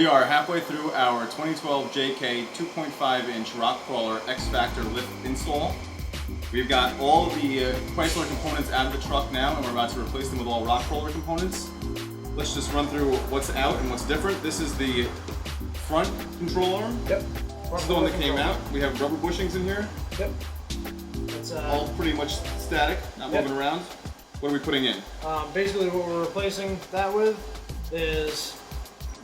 We are halfway through our 2012 JK 2.5-inch rock crawler X-Factor lift install. We've got all the Krawler components out of the truck now, and we're about to replace them with all rock crawler components. Let's just run through what's out and what's different. This is the front control arm. Yep. This is the one that came out. We have rubber bushings in here. Yep. It's all pretty much static, not moving around. What are we putting in? Basically what we're replacing that with is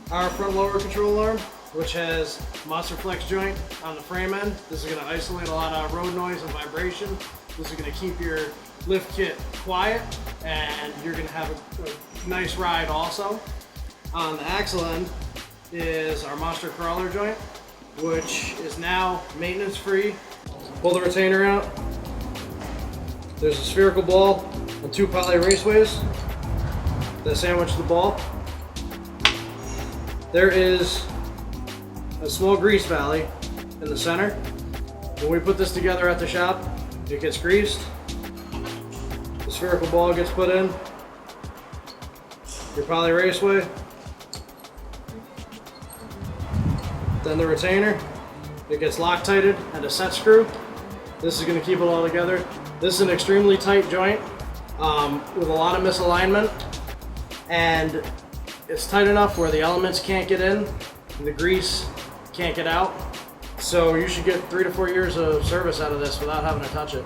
our front lower control arm, which has monster flex joint on the frame end. This is going to isolate a lot of road noise and vibration. This is going to keep your lift kit quiet, and you're going to have a nice ride also. On the axle end is our monster crawler joint, which is now maintenance free. Pull the retainer out. There's a spherical ball and two poly raceways that sandwich the ball. There is a small grease valley in the center. When we put this together at the shop, it gets greased. The spherical ball gets put in. Your poly raceway. Then the retainer. It gets Loctited and a set screw. This is going to keep it all together. This is an extremely tight joint with a lot of misalignment, and it's tight enough where the elements can't get in and the grease can't get out. So you should get 3 to 4 years of service out of this without having to touch it.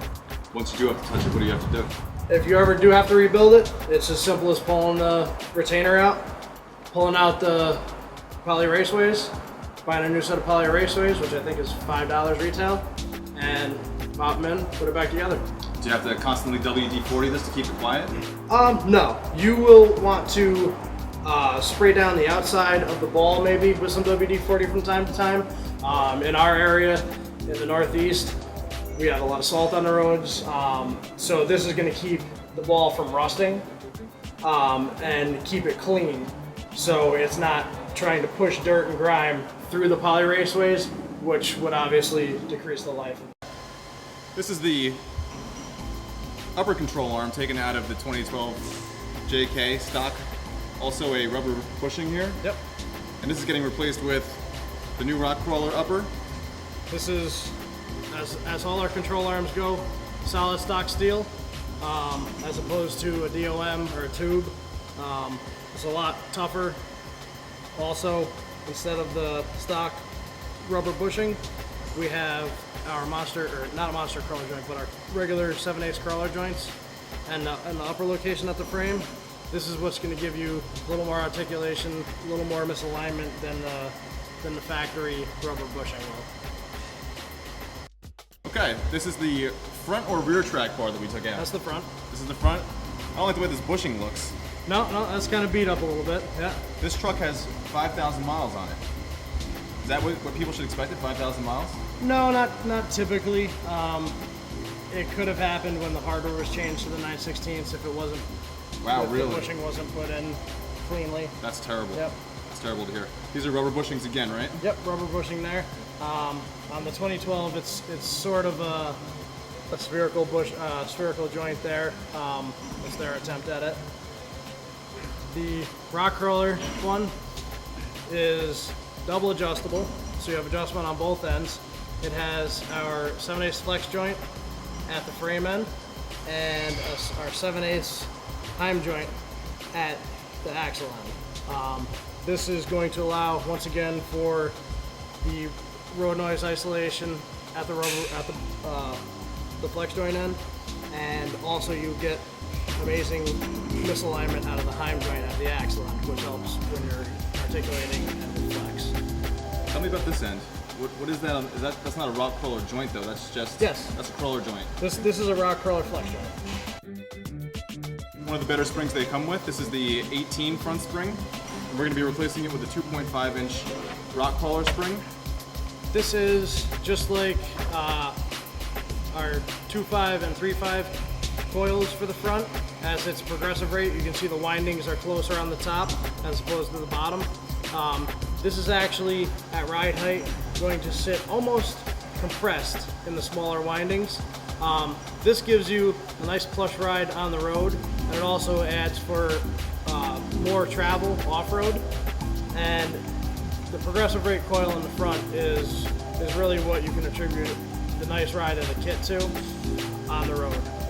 Once you do have to touch it, what do you have to do? If you ever do have to rebuild it, it's as simple as pulling the retainer out, pulling out the poly raceways, buying a new set of poly raceways, which I think is $5 retail, and pop them in, put it back together. Do you have to constantly WD-40 this to keep it quiet? No. You will want to spray down the outside of the ball maybe with some WD-40 from time to time. In our area, in the Northeast, we have a lot of salt on the roads, so this is going to keep the ball from rusting and keep it clean, so it's not trying to push dirt and grime through the poly raceways, which would obviously decrease the life. This is the upper control arm taken out of the 2012 JK stock. Also a rubber bushing here. Yep. And this is getting replaced with the new rock crawler upper. This is, as all our control arms go, solid stock steel, as opposed to a DOM or a tube. It's a lot tougher. Also, instead of the stock rubber bushing, we have our monster, or not a monster crawler joint, but our regular 7/8 crawler joints, and the upper location at the frame. This is what's going to give you a little more articulation, a little more misalignment than the factory rubber bushing will. Okay, this is the front or rear track bar that we took out. That's the front. This is the front. I don't like the way this bushing looks. No, that's kind of beat up a little bit. Yeah. This truck has 5,000 miles on it. Is that what people should expect at 5,000 miles? No, not typically. It could have happened when the hardware was changed to the 9/16 if it wasn't. Wow, if really? The bushing wasn't put in cleanly. That's terrible. Yep. That's terrible to hear. These are rubber bushings again, right? Yep, rubber bushing there. On the 2012, it's sort of a spherical spherical joint there. It's their attempt at it. The rock crawler one is double adjustable, so you have adjustment on both ends. It has our 7/8 flex joint at the frame end and our 7/8 heim joint at the axle end. This is going to allow, once again, for the road noise isolation at the the flex joint end, and also you get amazing misalignment out of the heim joint at the axle end, which helps when you're articulating and flex. Tell me about this end. What is that? That's not a rock crawler joint though. That's just That's a crawler joint. This is a rock crawler flex joint. One of the better springs they come with. This is the 18 front spring. And we're going to be replacing it with a 2.5-inch rock crawler spring. This is just like our 2.5 and 3.5 coils for the front. As it's progressive rate, you can see the windings are closer on the top as opposed to the bottom. This is actually at ride height going to sit almost compressed in the smaller windings. This gives you a nice plush ride on the road, and it also adds for more travel off-road. And the progressive brake coil in the front is really what you can attribute the nice ride of the kit to on the road.